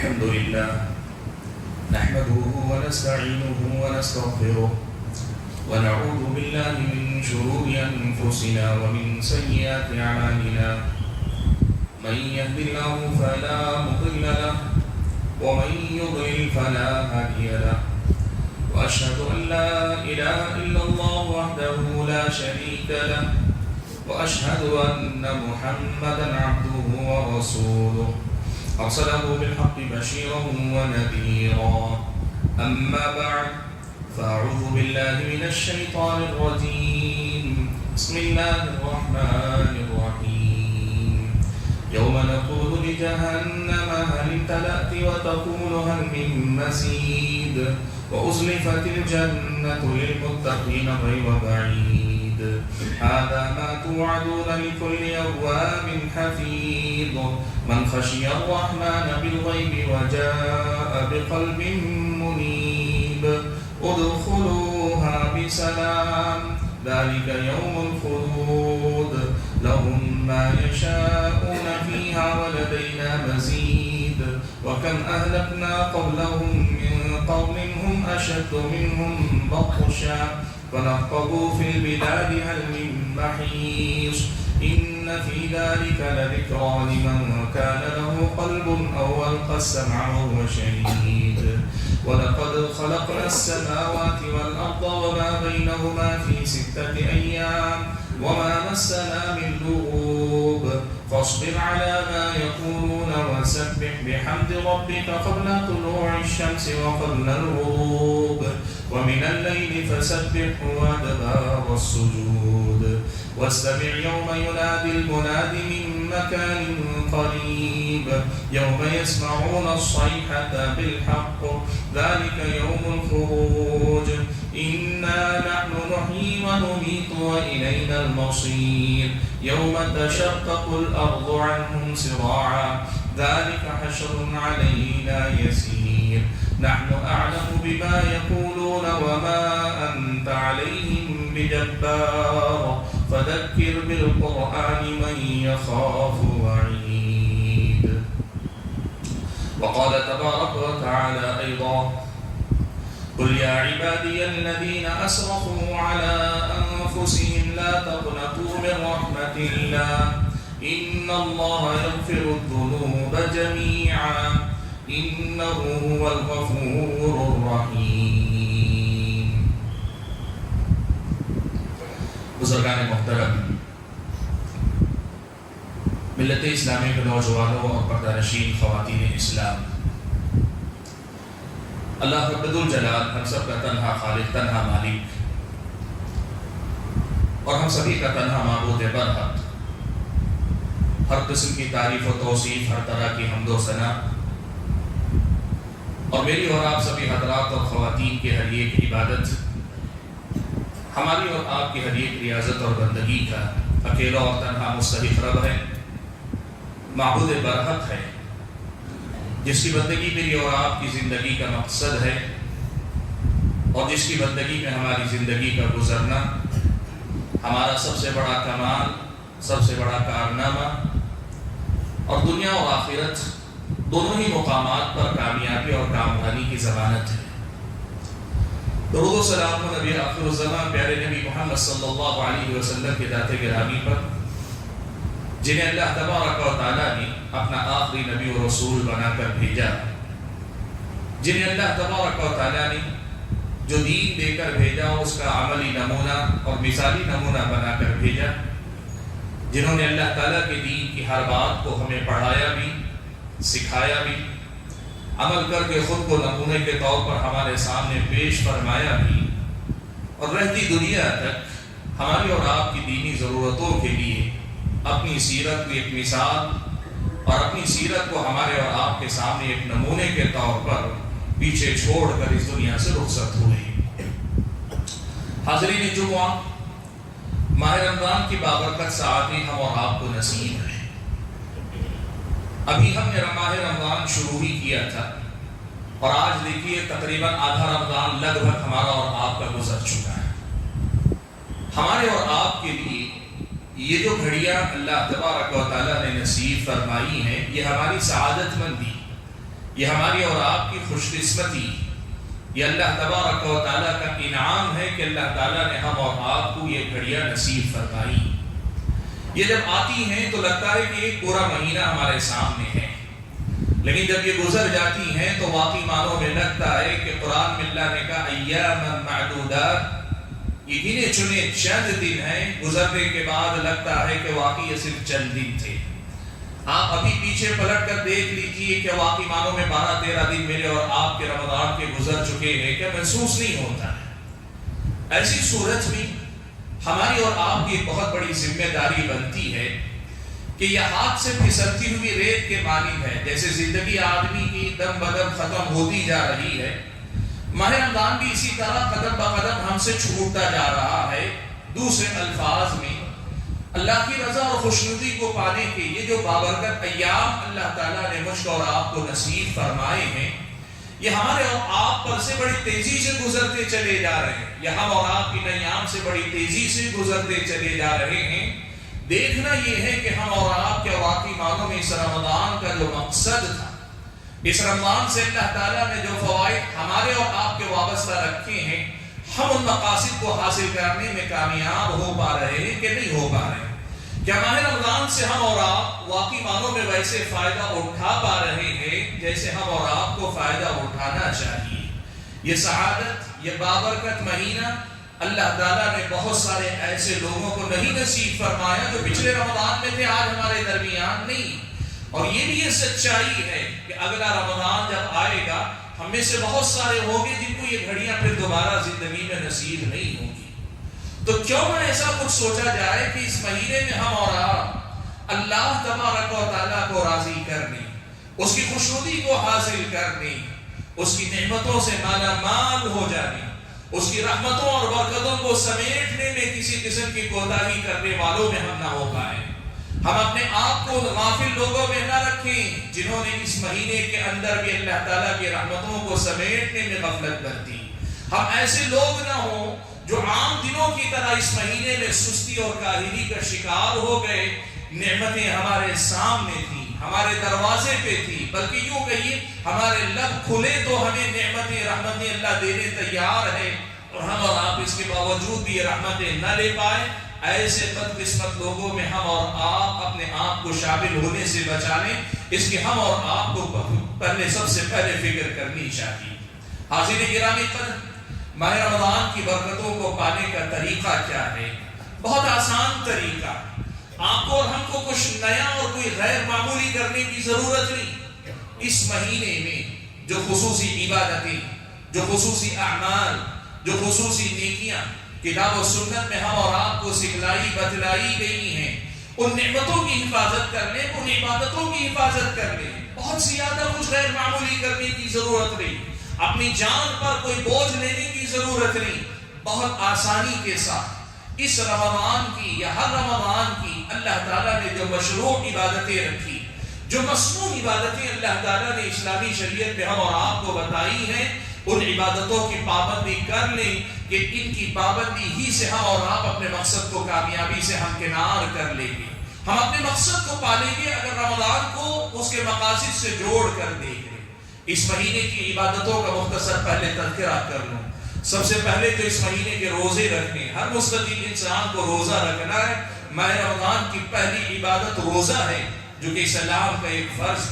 الحمد لله نحمده ونستعينه ونستغفره ونعوذ بالله من شرور أنفسنا ومن سيئات أعمالنا من يهد الله فلا مضل له ومن يضلل فلا هادي له وأشهد أن لا إله إلا الله وحده لا شريك له وأشهد أن محمدا عبده ورسوله أرسله بالحق بشيرا ونذيرا أما بعد فأعوذ بالله من الشيطان الرجيم بسم الله الرحمن الرحيم يوم نقول لجهنم هل امتلأت وتقول هل من مزيد وأزلفت الجنة للمتقين غير بعيد هذا ما توعدون لكل أواب حفيظ من خشي الرحمن بالغيب وجاء بقلب منيب ادخلوها بسلام ذلك يوم الخلود لهم ما يشاءون فيها ولدينا مزيد وكم أهلكنا قبلهم من قوم هم أشد منهم بطشا فنقبوا في البلاد هل من محيص إن في ذلك لذكرى لمن كان له قلب أو ألقى السمع وهو شهيد ولقد خلقنا السماوات والأرض وما بينهما في 6 أيام وما مسنا من لغوب فاصبر على ما يقولون وسبح بحمد ربك قبل طلوع الشمس وقبل الغروب ومن الليل فسبح وأدبار السجود واستمع يوم ينادي المناد من مكان قريب يوم يسمعون الصيحة بالحق ذلك يوم الخروج إنا نحن نحيي ونميت وإلينا المصير يوم تشقق الأرض عنهم سراعا ذلك حشر علينا يسير نحن أعلم بما يقولون وما أنت عليهم بجبار فذكر بالقرآن من يخاف وعيد وقال تبارك وتعالى أيضا قل يا عبادي الذين أسرفوا على أنفسهم لا تقنطوا من رحمة الله إن الله يغفر الذنوب جميعا إنه هو الغفور الرحيم بزرگان محترم ملت اسلامی کے نوجوانوں اور پردہ نشین خواتین اسلام اللہ رب الجلال ہم سب کا تنہا خالق تنہا مالک اور ہم سبھی کا تنہا معبود برحق ہر قسم کی تعریف و توصیف ہر طرح کی حمد و ثنا اور میری اور آپ سبھی حضرات اور خواتین کی ہر ایک عبادت ہماری اور آپ کی ہر ایک ریاضت اور بندگی کا اکیلا اور تنہا مستحق رب ہے معبود برحق ہے جس کی بندگی میری اور آپ کی زندگی کا مقصد ہے اور جس کی بندگی میں ہماری زندگی کا گزرنا ہمارا سب سے بڑا کمال سب سے بڑا کارنامہ اور دنیا اور آخرت دونوں ہی مقامات پر کامیابی اور کامرانی کی ضمانت ہے درود و سلام نبی آخر الزمان پیارے نبی محمد صلی اللہ علیہ وسلم کے ذات گرامی پر جنہیں اللہ تبارک و تعالیٰ نے اپنا آخری نبی و رسول بنا کر بھیجا جنہیں اللہ تبارک و تعالیٰ نے جو دین دے کر بھیجا اس کا عملی نمونہ اور مثالی نمونہ بنا کر بھیجا جنہوں نے اللہ تعالیٰ کے دین کی ہر بات کو ہمیں پڑھایا بھی سکھایا بھی عمل کر کے خود کو نمونے کے طور پر ہمارے سامنے پیش فرمایا بھی اور رہتی دنیا تک ہماری اور آپ کی دینی ضرورتوں کے لیے اپنی سیرت کو ایک مثال اور اپنی سیرت کو ہمارے اور آپ کے سامنے ایک نمونے کے طور پر پیچھے چھوڑ کر اس دنیا سے رخصت ہوئے حاضرین جمعہ ماہ رمضان کی بابرکت سعادتیں ہم اور آپ کو نصیب ہے ابھی ہم نے ماہ رمضان شروع ہی کیا تھا اور آج دیکھیے تقریباً آدھا رمضان لگ بھگ ہمارا اور آپ کا گزر چکا ہے ہمارے اور آپ کے لیے یہ جو گھڑیاں اللہ تبارک و تعالیٰ نے نصیب فرمائی ہیں یہ ہماری سعادت مندی یہ ہماری اور آپ کی خوش قسمتی، یہ اللہ تبارک و تعالیٰ کا انعام ہے کہ اللہ تعالیٰ نے ہم اور آپ کو یہ گھڑیاں نصیب فرمائی۔ یہ جب آتی ہیں تو لگتا ہے کہ ایک پورا مہینہ ہمارے سامنے ہے، لیکن جب یہ گزر جاتی ہیں تو واقعی معنوں میں لگتا ہے کہ قرآن میں اللہ نے کہا ایاما معدودات، یہ گنے چنے چند دن ہیں، گزرنے کے بعد لگتا ہے کہ واقعی یہ صرف چند دن تھے۔ آپ ابھی پیچھے پلٹ کر دیکھ لیجئے کہ واقعی معنوں میں 12-13 دن میرے اور آپ کے رمضان کے گزر چکے ہیں، کیا محسوس نہیں ہوتا ہے؟ ایسی صورت میں ہماری اور آپ کی ایک بہت بڑی ذمہ داری بنتی ہے کہ یہ ہاتھ سے پھسلتی ہوئی ریت کے مانند ہے، جیسے زندگی آدمی کی دم بدم ختم ہوتی جا رہی ہے، ماہ رمضان بھی اسی طرح قدم بقدم ہم سے چھوٹتا جا رہا ہے۔ دوسرے الفاظ میں اللہ کی رضا اور خوشنودی کو پانے کے یہ جو بابرکت ایام اللہ تعالیٰ نے مجھ اور آپ کو نصیب فرمائے ہیں، یہ ہمارے اور آپ پر سے بڑی تیزی سے گزرتے چلے جا رہے ہیں، یہ ہم اور آپ کی ایام سے بڑی تیزی سے گزرتے چلے جا رہے ہیں۔ دیکھنا یہ ہے کہ ہم اور آپ کے واقعی معنوں میں اس رمضان کا جو مقصد تھا، اس رمضان سے اللہ تعالیٰ نے جو فوائد ہمارے اور آپ کے وابستہ رکھے ہیں، ہم ان مقاصد کو حاصل کرنے میں کامیاب ہو پا رہے ہیں کہ نہیں ہو پا رہے ہیں؟ کیا ماہ رمضان سے ہم اور آپ واقعی معنوں میں ویسے فائدہ اٹھا پا رہے ہیں جیسے ہم اور آپ کو فائدہ اٹھانا چاہیے؟ یہ سعادت، یہ بابرکت مہینہ اللہ تعالیٰ نے بہت سارے ایسے لوگوں کو نہیں نصیب فرمایا جو پچھلے رمضان میں تھے، آج ہمارے درمیان نہیں۔ اور یہ بھی یہ سچائی ہے کہ اگلا رمضان جب آئے گا ہم میں سے بہت سارے ہوں گے جن کو یہ گھڑیاں پھر دوبارہ زندگی میں نصیب نہیں ہوں گی۔ تو کیوں نہ ایسا کچھ سوچا جائے کہ اس مہینے میں ہم اور آپ اللہ تبارک و تعالیٰ کو راضی کرنے، اس کی خوشنودی کو حاصل کرنے، اس کی نعمتوں سے مالا مال ہو جانے، اس کی رحمتوں اور برکتوں کو سمیٹنے میں کسی قسم کی کوتاہی کرنے والوں میں ہم نہ ہو پائے۔ ہم اپنے آپ کو غافل لوگوں میں نہ رکھیں جنہوں نے اس مہینے کے اندر بھی اللہ تعالیٰ کی رحمتوں کو سمیٹنے میں غفلت برتی۔ ہم ایسے لوگ نہ ہوں جو عام دنوں کی طرح اس مہینے میں سستی اور کاہلی کا شکار ہو گئے۔ نعمتیں ہمارے سامنے تھیں، ہمارے دروازے پہ تھی، بلکہ یوں کہیے ہمارے لب کھلے تو ہمیں نعمتیں رحمتیں اللہ دینے تیار ہے، اور ہم اور آپ اس کے باوجود بھی یہ رحمتیں نہ لے پائے۔ ایسے بدقسمت لوگوں میں ہم اور آپ اپنے آپ کو شامل ہونے سے بچا لیں، اس کی ہم اور آپ کو پہلے سب سے پہلے فکر کرنی چاہیے۔ حاضرین گرامی قدر، ماہ رمضان کی برکتوں کو پانے کا طریقہ کیا ہے؟ بہت آسان طریقہ۔ آپ کو اور ہم کو کچھ نیا اور کوئی غیر معمولی کرنے کی ضرورت نہیں۔ اس مہینے میں جو خصوصی عبادتیں، جو خصوصی اعمال، جو خصوصی نیکیاں کتاب و سنت میں ہم اور آپ کو سکھلائی بتلائی گئی ہیں، ان نعمتوں کی حفاظت کرنے، ان عبادتوں کی حفاظت کرنے، بہت زیادہ کچھ غیر معمولی کرنے کی ضرورت نہیں، اپنی جان پر کوئی بوجھ لینے کی ضرورت نہیں۔ بہت آسانی کے ساتھ اس رمضان کی یا ہر رمضان کی اللہ تعالیٰ نے جو مشروع عبادتیں رکھی، جو مسنون عبادتیں اللہ تعالیٰ نے اسلامی شریعت میں ہم اور آپ کو بتائی ہیں، ان عبادتوں کی پابندی کر لیں کہ ان کی پابندی ہی سے ہم اور آپ اپنے مقصد کو کامیابی سے ہمکنار کر لیں گے۔ ہم اپنے مقصد کو پالیں گے اگر رمضان کو اس کے مقاصد سے جوڑ کر دیں گے۔ اس مہینے کی عبادتوں کا مختصر پہلے تذکرہ کر لوں۔ سب سے پہلے تو اس مہینے کے روزے رکھنے، ہر مستقل انسان کو روزہ رکھنا ہے۔ ماہ رمضان کی پہلی عبادت روزہ ہے، جو کہ اسلام کا ایک فرض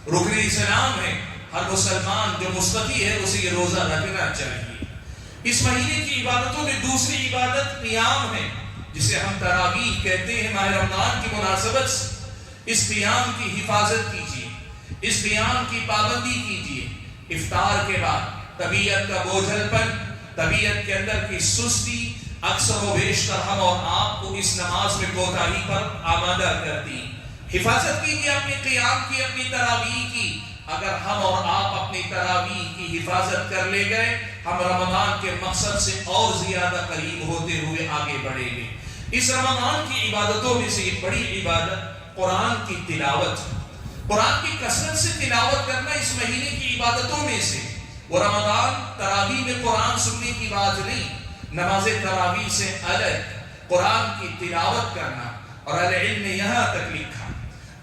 رکن اسلام ہے۔ ہر مسلمان جو مستطیع ہے اسے یہ روزہ رکھنا چاہیے۔ اس مہینے کی عبادتوں میں دوسری عبادت قیام ہے، جسے ہم تراویح کہتے ہیں۔ ماہ رمضان کی مناسبت سے اس قیام کی حفاظت کیجیے، اس قیام کی پابندی کیجیے۔ افطار کے بعد طبیعت کا بوجھل پن، طبیعت کے اندر کی سستی اکثر و بیشتر ہم اور آپ کو اس نماز میں کوتاہی پر آمادہ کرتی۔ حفاظت کیجیے اپنے قیام کی، اپنی تراویح کی۔ اگر ہم اور آپ اپنی تراویح کی حفاظت کر لے گئے، ہم رمضان کے مقصد سے اور زیادہ قریب ہوتے ہوئے آگے بڑھیں گے۔ اس رمضان کی عبادتوں میں سے ایک بڑی عبادت قرآن کی تلاوت، قرآن کی کثرت سے تلاوت کرنا اس مہینے کی عبادتوں میں سے۔ وہ رمضان تراویح میں قرآن سننے کی بات نہیں، نماز تراویح سے الگ قرآن کی تلاوت کرنا۔ اور اہل علم نے یہاں تک لکھا،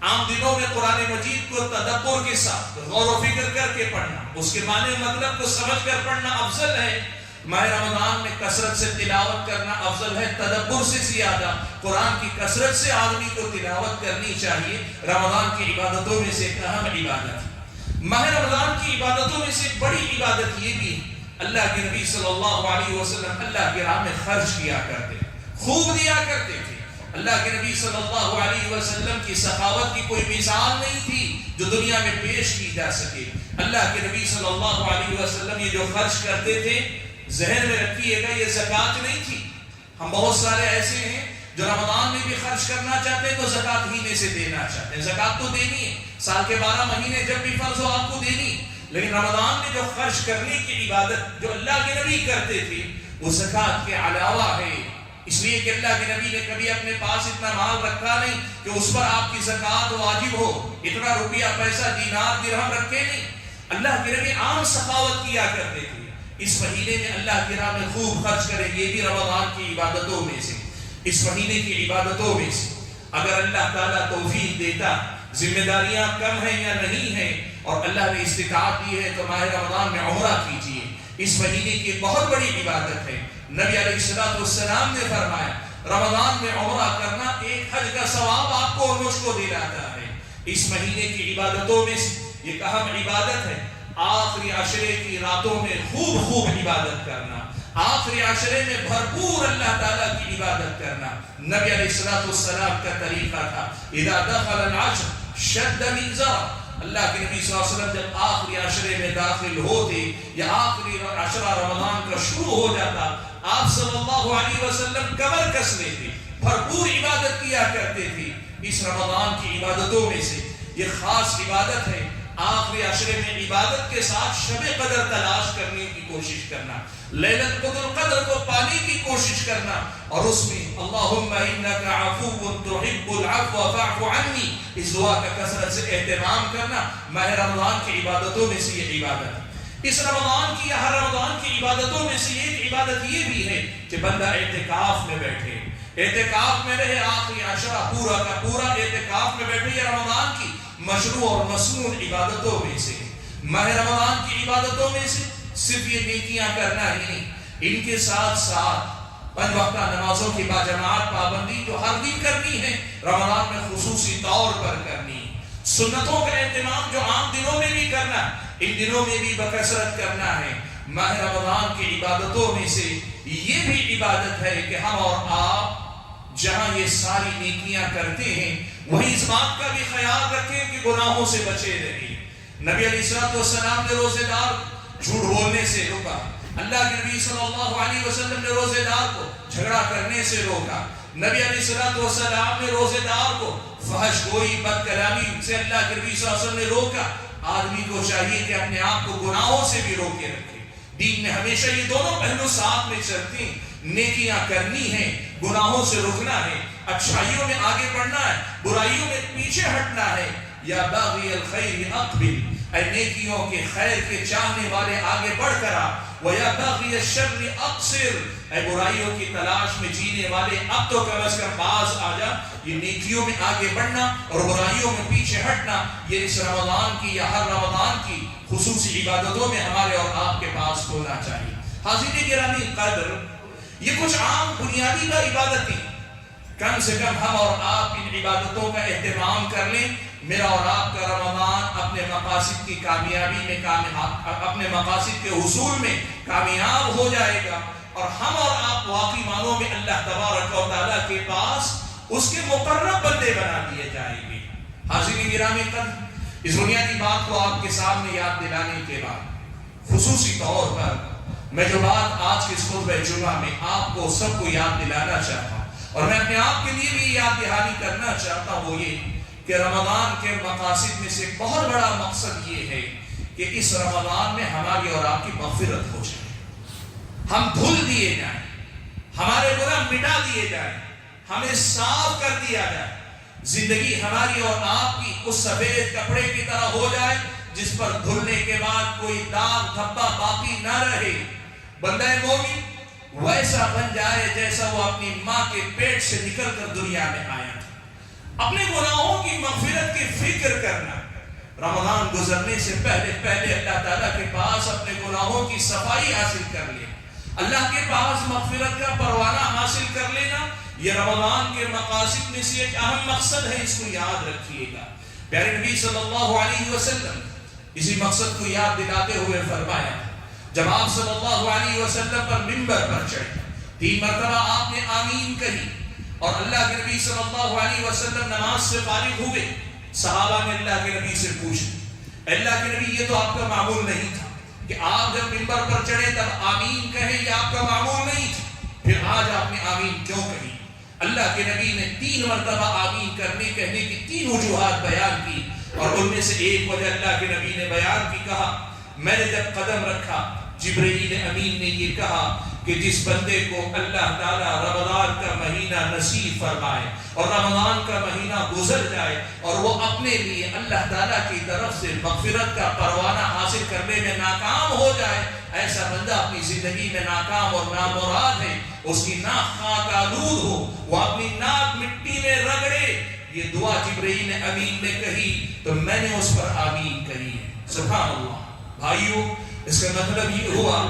عام دنوں میں قرآن مجید کو تدبر کے ساتھ غور و فکر کر کے پڑھنا، اس کے معنی مطلب کو سمجھ کر پڑھنا افضل ہے۔ ماہ رمضان میں کثرت سے تلاوت کرنا افضل ہے، تدبر سے زیادہ قرآن کی کثرت سے آدمی کو تلاوت کرنی چاہیے۔ رمضان کی عبادتوں میں سے ایک اہم عبادت ہے۔ ماہ رمضان کی عبادتوں میں سے بڑی عبادت یہ بھی ہے، اللہ کے نبی صلی اللہ علیہ وسلم اللہ کی راہ میں خرچ کیا کرتے، خوب دیا کرتے تھے۔ اللہ کے نبی صلی اللہ علیہ وسلم کی سخاوت کی کوئی مثال نہیں تھی جو دنیا میں پیش کی جا سکے۔ اللہ کے نبی صلی اللہ علیہ وسلم یہ جو خرچ کرتے تھے، ذہن میں رکھیے گا، یہ زکوٰۃ نہیں تھی۔ ہم بہت سارے ایسے ہیں جو رمضان میں بھی خرچ کرنا چاہتے ہیں تو زکوٰۃ ہی میں سے دینا چاہتے ہیں۔ زکوٰۃ تو دینی ہے، سال کے 12 مہینے جب بھی فرض ہو آپ کو دینی ہے، لیکن رمضان میں جو خرچ کرنے کی عبادت جو اللہ کے نبی کرتے تھے وہ زکوٰۃ کے علاوہ ہے، اس لیے کہ اللہ کے نبی نے کبھی اپنے پاس اتنا مال رکھا نہیں کہ اس پر آپ کی زکوٰۃ واجب ہو، اتنا روپیہ پیسہ دینار درہم رکھے نہیں۔ اللہ کے نبی عام سخاوت کیا کرتے تھے۔ اس مہینے میں اللہ کی راہ میں خوب خرچ کریں، یہ بھی رمضان کی عبادتوں میں سے، اس مہینے کی عبادتوں میں سے۔ اگر اللہ تعالیٰ توفیق دیتا، ذمہ داریاں کم ہیں یا نہیں ہیں اور اللہ نے استطاعت دی ہے تو ماہ رمضان میں عمرہ کیجیے، اس مہینے کی بہت بڑی عبادت ہے۔ نبی علیہ السلام نے فرمایا رمضان میں عمرہ کرنا ایک حج کا ثواب آپ کو اور مجھ کو دلاتا ہے۔ اس مہینے کی عبادتوں میں سے یہ اہم عبادت ہے، آخری عشرے کی راتوں میں خوب عبادت کرنا، آخری عشرے میں بھرپور اللہ تعالیٰ کی عبادت کرنا۔ نبی علیہ السلام کا طریقہ تھا اذا دخل العشر شد منزرہ، اللہ کے نبی صلی اللہ علیہ وسلم جب آخری عشرے میں داخل ہوتے یا آخری عشرہ رمضان کا شروع ہو جاتا، آپ صلی اللہ علیہ وسلم کمر کس لیتے، بھرپور عبادت کیا کرتے تھے۔ اس رمضان کی عبادتوں میں سے یہ خاص عبادت ہے، آخری عشرے میں عبادت کے ساتھ شب قدر تلاش کرنے کی کوشش کرنا، لیلۃ القدر کو پانے کی کوشش کرنا، اور اس میں اللہم انک عفو تحب العفو فاعف عنی، اس دعا کا کثرت سے اہتمام کرنا ماہ رمضان کی عبادتوں میں سے یہ عبادت ہے۔ اس رمضان کی یا ہر رمضان کی عبادتوں میں سے ایک عبادت یہ بھی ہے کہ بندہ اعتکاف میں بیٹھے، اعتکاف میں رہے، آخری عشرہ پورا کا پورا اعتکاف میں بیٹھے۔ یہ رمضان کی مشروع اور مسنون عبادتوں میں سے، ماہ رمضان کی عبادتوں میں سے صرف یہ نیکیاں کرنا ہی نہیں، ان کے ساتھ ساتھ 5 وقتہ نمازوں کی باجماعت پابندی جو ہر دن کرنی ہے، رمضان میں خصوصی طور پر کرنی ہے۔ سنتوں کا اہتمام جو عام دنوں میں بھی کرنا، ان دنوں میں بھی بکثرت کرنا ہے۔ ماہ رمضان کی عبادتوں میں سے یہ بھی عبادت ہے کہ ہم اور آپ جہاں یہ ساری نیکیاں کرتے ہیں وہیں اس بات کا بھی خیال رکھیں کہ گناہوں سے بچے رہیں۔ نبی علیہ السلام نے روزے دار جھوٹ بولنے سے روکا، اللہ کے نبی صلی اللہ علیہ وسلم نے روزے دار کو جھگڑا کرنے سے روکا، نبی علیہ السلام نے روزے دار کو فحش گوئی بد کلامی سے اللہ کے نبی صلی اللہ علیہ وسلم نے روکا۔ آدمی کو چاہیے کہ اپنے آپ کو گناہوں سے بھی روکے رکھے۔ دین میں ہمیشہ یہ دونوں پہلو ساتھ میں چلتے ہیں، نیکیاں کرنی ہیں، گناہوں سے روکنا ہے، اچھائیوں میں آگے بڑھنا ہے، برائیوں میں پیچھے ہٹنا ہے۔ یا باغی الخیر اقبل، اے نیکیوں کے خیر کے چاہنے والے آگے بڑھ کر آ، وَيَا بَاغِيَ الشَّرِّ أَقْصِرْ، اے برائیوں کی تلاش میں جینے والے اب تو کم از کم باز آ جا۔ یہ نیکیوں میں آگے بڑھنا اور برائیوں میں پیچھے ہٹنا، یہ اس رمضان کی یا ہر رمضان کی خصوصی عبادتوں میں ہمارے اور آپ کے پاس ہونا چاہیے۔ حاضرین گرامی قدر، یہ کچھ عام بنیادی کا عبادتیں، کم سے کم ہم اور آپ ان عبادتوں کا اہتمام کر لیں، میرا اور آپ کا رمضان اپنے مقاصد کی کامیابی میں اپنے مقاصد کے حصول میں کامیاب ہو جائے گا، اور ہم اور آپ واقعی معنوں میں اللہ تبارک و تعالیٰ کے پاس اس کے مقرب بندے بنا دیے جائیں گے۔ حاضرین گرامی قدر، اس بنیادی بات کو آپ کے سامنے یاد دلانے کے بعد خصوصی طور پر میں جو بات آج کے اس خطبہ جمعہ میں آپ کو سب کو یاد دلانا چاہتا ہوں، اور میں اپنے آپ کے لیے بھی یاد دہانی کرنا چاہتا ہوں، وہ یہ کہ رمضان کے مقاصد میں سے بہت بڑا مقصد یہ ہے کہ اس رمضان میں ہماری اور آپ کی مغفرت ہو جائے، ہم دھل دیے جائیں، ہمارے گناہ مٹا دیے جائیں، ہمیں صاف کر دیا جائے، زندگی ہماری اور آپ کی اس سفید کپڑے کی طرح ہو جائے جس پر دھلنے کے بعد کوئی داغ دھبا باقی نہ رہے۔ بندہ مومن ویسا بن جائے جیسا وہ اپنی ماں کے پیٹ سے نکل کر دنیا میں آیا تھا، اپنے گناہوں کی مغفرت کی فکر کرنا، رمضان گزرنے سے پہلے پہلے اللہ تعالیٰ کے پاس اپنے گناہوں کی صفائی حاصل کر لے، اللہ کے پاس مغفرت کا پروانہ حاصل کر لینا، یہ رمضان کے مقاصد میں سے ایک اہم مقصد ہے، اس کو یاد رکھیے گا۔ پیارے نبی صلی اللہ علیہ وسلم اسی مقصد کو یاد دلاتے ہوئے فرمایا، جب آپ صلی اللہ علیہ وسلم پر منبر پر چڑھے 3 مرتبہ آپ نے آمین کہی، اور اللہ کے نبی صلی اللہ علیہ وسلم نماز سے فارغ ہوئے، صحابہ نے اللہ کے نبی سے پوچھا، اللہ کے نبی یہ تو آپ کا معمول نہیں تھا کہ آپ جب منبر پر چڑھے تب آمین کہیں، یہ آپ کا معمول نہیں تھا، پھر آج آپ نے آمین کیوں کہی؟ اللہ کے نبی نے 3 مرتبہ آمین کہنے کی 3 وجوہات بیان کی، اور ان میں سے ایک وجہ اللہ کے نبی نے بیان کی، کہا میں نے جب قدم رکھا جبرائیل امین نے یہ کہا کہ جس بندے کو اللہ تعالیٰ رمضان کا مہینہ نصیب فرمائے اور رمضان کا مہینہ گزر جائے اور وہ اپنے لیے اللہ تعالیٰ کی طرف سے مغفرت کا پروانہ حاصل کرنے میں ناکام ہو جائے، ایسا بندہ اپنی زندگی میں ناکام اور نامراد ہے، اس کی ناک خاک آلود ہو، وہ اپنی ناک مٹی میں رگڑے۔ یہ دعا جبرائیل امین نے کہی تو میں نے اس پر آمین کہی ہے۔ سبحان اللہ۔ بھائیو، اس کا مطلب یہ ہوا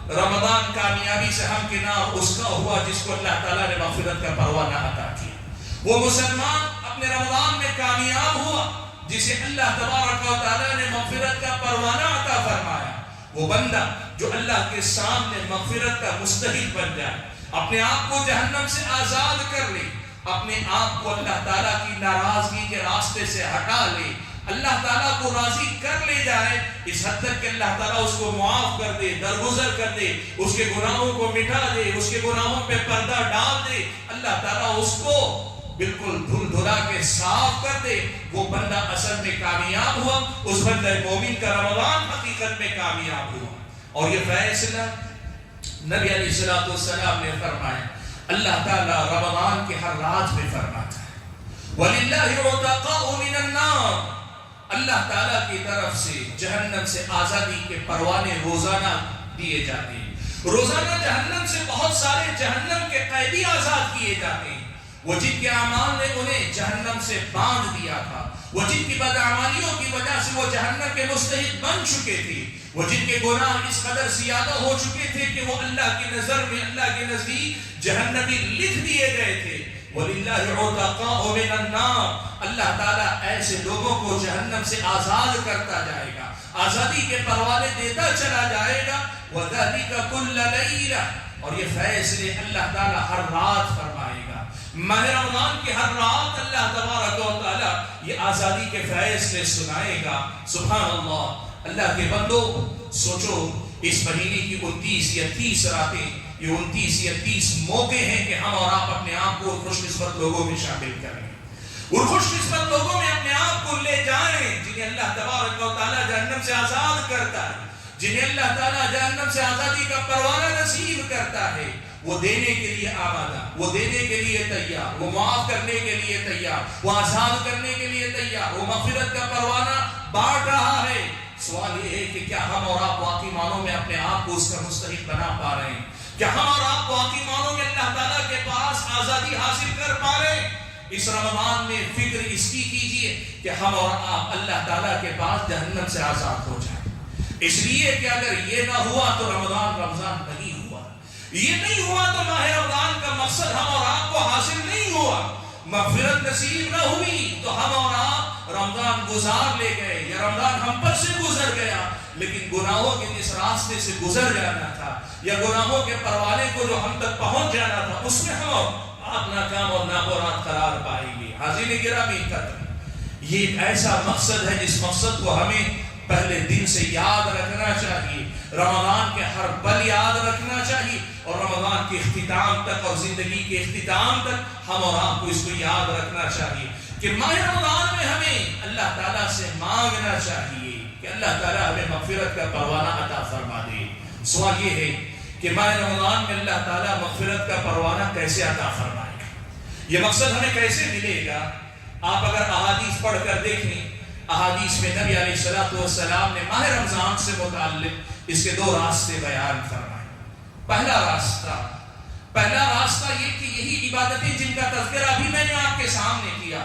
رمضان کامیابی سے ہمکنار اس کا ہوا جس کو اللہ تعالیٰ نے مغفرت کا پروانہ عطا کیا۔ وہ مسلمان اپنے رمضان میں کامیاب ہوا جسے اللہ تبارک و تعالیٰ نے مغفرت کا پروانہ عطا فرمایا۔ وہ بندہ جو اللہ کے سامنے مغفرت کا مستحق بن جائے، اپنے آپ کو جہنم سے آزاد کر لے، اپنے آپ کو اللہ تعالیٰ کی ناراضگی کے راستے سے ہٹا لے، اللہ تعالیٰ کو راضی کر لے جائے، اس حد تک کہ اللہ تعالیٰ اس کو معاف کر دے، درگزر کر دے، اس کے گناہوں کو مٹا دے، اس کے گناہوں پہ پردہ ڈال دے، اللہ تعالیٰ اس کو بالکل دھل دھلا کے صاف کر دے، وہ بندہ اصل میں کامیاب ہوا، اس بندہ مومن کا رمضان حقیقت میں کامیاب ہوا۔ اور یہ فیصلہ نبی علیہ السلام نے فرمایا، اللہ تعالیٰ رمضان کے ہر رات میں فرماتا ہے وَلِلَّهِ عُتَقَاءُ مِنَ النَّارِ، اللہ تعالیٰ کی طرف سے جہنم سے آزادی کے پروانے روزانہ دیے جاتے ہیں۔ روزانہ جہنم سے بہت سارے جہنم کے قیدی آزاد کیے جاتے ہیں، وہ جن کے اعمال نے انہیں جہنم سے باندھ دیا تھا، وہ جن کی بدعمالیوں کی وجہ سے وہ جہنم کے مستحق بن چکے تھے، وہ جن کے گناہ اس قدر زیادہ ہو چکے تھے کہ وہ اللہ کی نظر میں، اللہ کے نزدیک جہنمی لکھ دیے گئے تھے۔ وَلِلَّهِ عُتَقَاءُ مِنَ النَّارِ، اللہ تعالیٰ ایسے لوگوں کو جہنم سے آزاد کرتا جائے گا، آزادی کے پروانے دیتا چلا جائے گا۔ وَذَلِكَ كُلَّ لَيْلَةٍ، اور یہ فیصلے اللہ تعالیٰ ہر رات فرمائے گا۔ ماہ رمضان کی ہر رات اللہ تبارک و تعالیٰ یہ آزادی کے فیصلے سنائے گا۔ سبحان اللہ۔ اللہ کے بندو، سوچو اس مہینے کی 29 یا 30 راتیں، یہ 29 یا 30 موقع ہیں کہ ہم اور آپ اپنے آپ کو خوش قسمت لوگوں میں شامل کریں، اور خوش قسمت لوگوں میں اپنے آپ کو لے جائیں جنہیں اللہ تبارک و تعالیٰ جہنم سے آزاد کرتا ہے، جنہیں اللہ تعالیٰ جہنم سے آزادی کا پروانہ نصیب کرتا ہے۔ وہ دینے کے لیے آمادہ، وہ دینے کے لیے تیار، وہ معاف کرنے کے لیے تیار، وہ آزاد کرنے کے لیے تیار، وہ مغفرت کا پروانہ بانٹ رہا ہے۔ سوال یہ ہے کہ کیا ہم اور آپ واقعی معنوں میں اپنے آپ کو اس کا مستحق بنا پا رہے ہیں؟ کیا ہم اور آپ واقعی معنوں میں اللہ تعالیٰ کے پاس آزادی حاصل کر پا رہے ہیں؟ اس رمضان میں فکر اس کی کیجئے کہ ہم اور آپ اللہ تعالیٰ کے پاس جہنم سے آزاد ہو جائیں، اس لیے کہ اگر یہ نہ ہوا تو رمضان نہیں ہوا، یہ نہیں ہوا تو ماہ رمضان کا مقصد ہم اور آپ کو حاصل نہیں ہوا، مغفرت نصیب نہ ہوئی تو ہم اور آپ رمضان گزار لے گئے، یا رمضان ہم پر سے گزر گیا، لیکن گناہوں کے جس راستے سے گزر جانا تھا یا گناہوں کے پروانے کو جو ہم تک پہنچ جانا تھا اس میں ہم آپ ناکام اور نامراد قرار پائیں گے۔ حاضرین گرامی قدر، یہ ایک ایسا مقصد ہے جس مقصد کو ہمیں پہلے دن سے یاد رکھنا چاہیے، رمضان کے ہر پل یاد رکھنا چاہیے، اور رمضان کے اختتام تک اور زندگی کے اختتام تک ہم اور آپ کو اس کو یاد رکھنا چاہیے کہ ماہ رمضان میں ہمیں اللہ تعالیٰ سے مانگنا چاہیے کہ اللہ تعالیٰ ہمیں مغفرت کا پروانہ عطا فرما دے۔ سوال یہ ہے کہ ماہ رمضان میں اللہ تعالیٰ مغفرت کا پروانہ کیسے عطا فرمائے گا، یہ مقصد ہمیں کیسے ملے گا؟ آپ اگر احادیث پڑھ کر دیکھیں، احادیث میں نبی علیہ السلام نے ماہ رمضان سے متعلق اس کے 2 راستے بیان فرمائے۔ پہلا راستہ یہ کہ یہی عبادتیں جن کا تذکرہ بھی میں نے آپ کے سامنے کیا،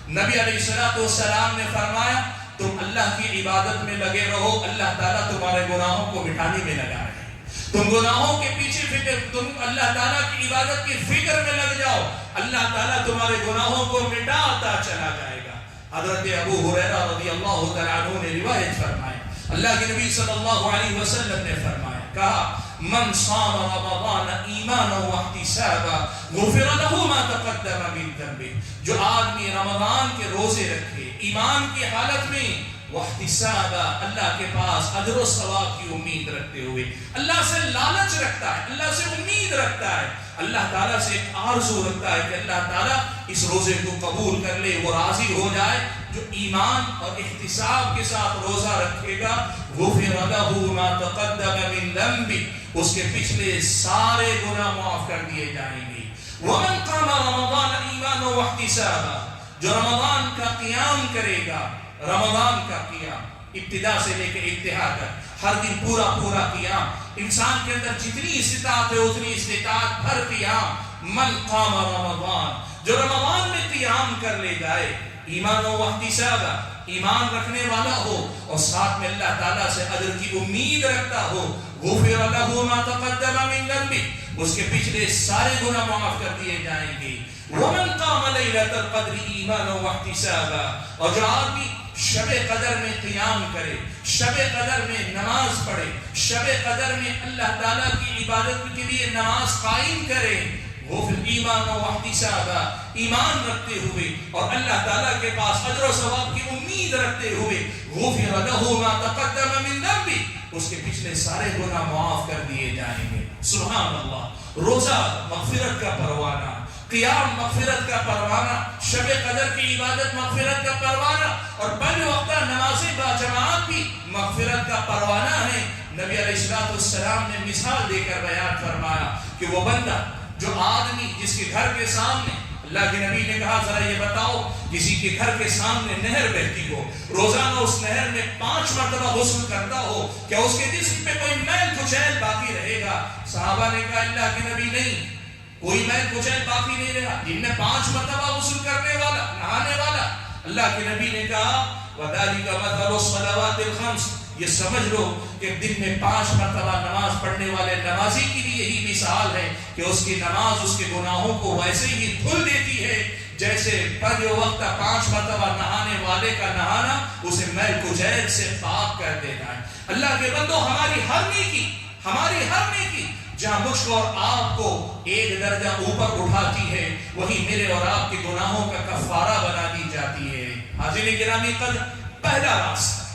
نبی علیہ السلام نے فرمایا تم اللہ کی عبادت میں لگے رہو، اللہ تعالیٰ تمہارے گناہوں کو مٹانے میں لگا رہے ہیں۔ تم گناہوں کے پیچھے تم اللہ تعالیٰ کی عبادت کی فکر میں لگ جاؤ، اللہ تعالیٰ تمہارے گناہوں کو مٹاتا چلا جائے گا۔ حضرت ابو ہریرہ رضی اللہ تعالیٰ عنہ نے روایت فرمائی، اللہ کے نبی صلی اللہ علیہ وسلم نے فرمایا، کہا من صام رمضان ایمانا واحتسابا غفر له ما تقدم من ذنبه، جو آدمی رمضان کے روزے رکھے ایمان کی حالت میں، واحتسابا اللہ کے پاس اجر و ثواب کی امید رکھتے ہوئے، اللہ سے لالچ رکھتا ہے، اللہ سے امید رکھتا ہے، اللہ تعالیٰ سے ایک آرزو رکھتا ہے کہ اللہ تعالیٰ اس روزے کو قبول کر لے، وہ راضی ہو جائے، جو ایمان اور احتساب کے ساتھ روزہ رکھے گا، غفر له ما تقدم من ذنبه، اس کے پچھلے سارے گناہ معاف کر دیے جائیں گے۔ ومن قام رمضان ایمانا واحتسابا، جو رمضان کا قیام کرے گا، رمضان کا قیام ابتدا سے لے کے انتہا تک، ہر دن پورا قیام، انسان کے اندر جتنی استطاعت ہے اتنی استطاعت بھر قیام۔ من قام رمضان، جو رمضان میں قیام کر لے جائے، ایمان و احتسابا، ایمان رکھنے والا ہو اور ساتھ میں اللہ تعالیٰ سے اجر کی امید رکھتا ہو، غفر له ما تقدم من ذنبه، اس کے پچھلے سارے گناہ معاف کر دیے جائیں گے۔ ومن قام لیلۃ القدر ایمانا واحتسابا، اور جو آدمی شب قدر میں قیام کرے، شب قدر میں نماز پڑھے، شب قدر میں اللہ تعالیٰ کی عبادت کے لیے نماز قائم کرے، وہ پھر ایمان و احتسابا، ایمان رکھتے ہوئے اور اللہ تعالیٰ کے پاس اجر و ثواب کی امید رکھتے ہوئے، غفر له ما تقدم من ذنبه، اس کے پچھلے سارے گناہ معاف کر دیے جائیں گے۔ سبحان اللہ، روزہ مغفرت کا پروانہ، قیام مغفرت کا پروانہ، شب قدر کی عبادت مغفرت کا پروانہ، اور بل وقتہ نمازیں با جماعت بھی مغفرت کا پروانہ ہے۔ نبی علیہ السلام نے مثال دے کر بیان فرمایا کہ وہ بندہ، جو آدمی جس کے گھر کے سامنے، اللہ کے نبی نے کہا ذرا یہ بتاؤ، کسی کے گھر کے سامنے نہر بہتی ہو، روزانہ اس نہر میں 5 مرتبہ غسل کرتا ہو، کیا اس کے جسم پہ کوئی میل کچیل باقی رہے گا؟ صحابہ نے کہا اللہ کے نبی نہیں، کوئی میل کچیل باقی نہیں رہا، جن میں 5 مرتبہ غسل کرنے والا، نہانے والا۔ اللہ کے نبی نے کہا وَذَلِكَ مَثَلُ الصَّلَوَاتِ الْخَمْسِ، یہ سمجھ لو کہ دن میں 5 مرتبہ نماز پڑھنے والے نمازی کی بھی یہی مثال ہے کہ اس کی نماز اس کے گناہوں کو ویسے ہی دھل دیتی ہے جیسے فجر وقت 5 مرتبہ نہانے والے کا نہانا اسے میل کچیل سے پاک کر دیتا ہے۔ اللہ کے بندو، ہماری ہر نیکی جہاں مجھ کو اور آپ کو ایک درجہ اوپر اٹھاتی ہے، وہی میرے اور آپ کے گناہوں کا کفارہ بنا دی جاتی ہے۔ حاضرین گرامی قدر، پہلا راستہ